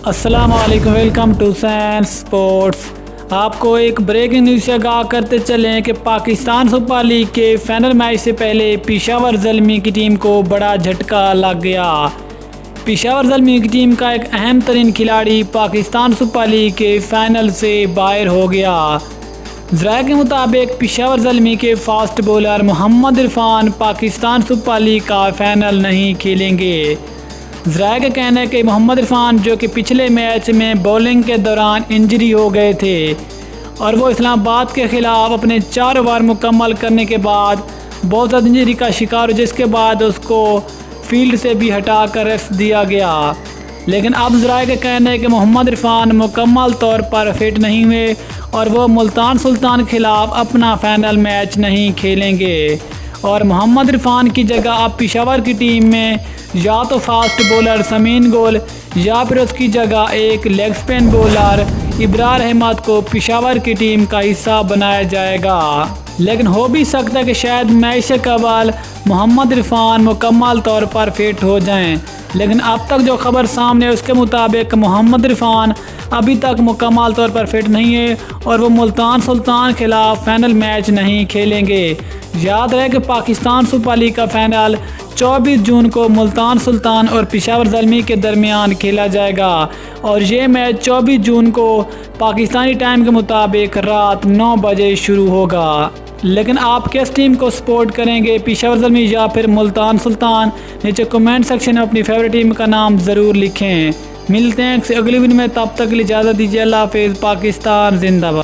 अस्सलाम वालेकुम, welcome to science sports. आपको एक ब्रेकिंग न्यूज़ से आगाह करते चलें कि पाकिस्तान सुपर लीग के फाइनल मैच से पहले पेशावर ज़ल्मी की टीम को बड़ा झटका लग गया। पेशावर ज़ल्मी की टीम का एक अहम तरीन खिलाड़ी पाकिस्तान सुपर लीग के फाइनल से बाहर हो गया। ज़राए के मुताबिक पेशावर ज़ल्मी के fast bowler Mohammad Irfan Pakistan super league का फाइनल नहीं खेलेंगे। ज़राए का कहना है कि मोहम्मद इरफान, जो कि पिछले मैच में बॉलिंग के दौरान इंजरी हो गए थे और वो इस्लामाबाद के ख़िलाफ़ अपने 4 ओवर मुकम्मल करने के बाद बहुत ज़्यादा इंजरी का शिकार हो, जिसके बाद उसको फील्ड से भी हटा कर रेस्ट दिया गया। लेकिन अब ज़राए का कहना है कि मोहम्मद इरफान मुकम्मल तौर पर फिट नहीं हुए और वो मुल्तान सुल्तान के ख़िलाफ़ अपना फाइनल मैच नहीं खेलेंगे और मोहम्मद इरफान की जगह अब पेशावर की टीम में या तो फास्ट बॉलर समीन गोल या फिर उसकी जगह एक leg spin bowler Ibrar Ahmed को पेशावर की टीम का हिस्सा बनाया जाएगा। लेकिन हो भी सकता है कि शायद मैच से कबल मोहम्मद इरफान मुकम्मल तौर पर फिट हो जाएं। लेकिन अब तक जो खबर सामने है उसके मुताबिक मोहम्मद इरफान अभी तक मुकम्मल तौर पर फिट नहीं है और वो मुल्तान सुल्तान के खिलाफ फाइनल मैच नहीं खेलेंगे। याद रहे कि पाकिस्तान सुपर लीग का फाइनल 24 जून को मुल्तान सुल्तान और पेशावर ज़ल्मी के दरमियान खेला जाएगा और ये मैच 24 जून को पाकिस्तानी टाइम के मुताबिक रात 9 बजे शुरू होगा। लेकिन आप किस टीम को सपोर्ट करेंगे, पेशावर ज़ल्मी या फिर मुल्तान सुल्तान? नीचे कमेंट सेक्शन में अपनी फेवरेट टीम का नाम ज़रूर लिखें। मिलते हैं अगली वीडियो में, तब तक के लिए इजाज़त दीजिए। अल्लाह हाफ़िज़। पाकिस्तान जिंदाबाद।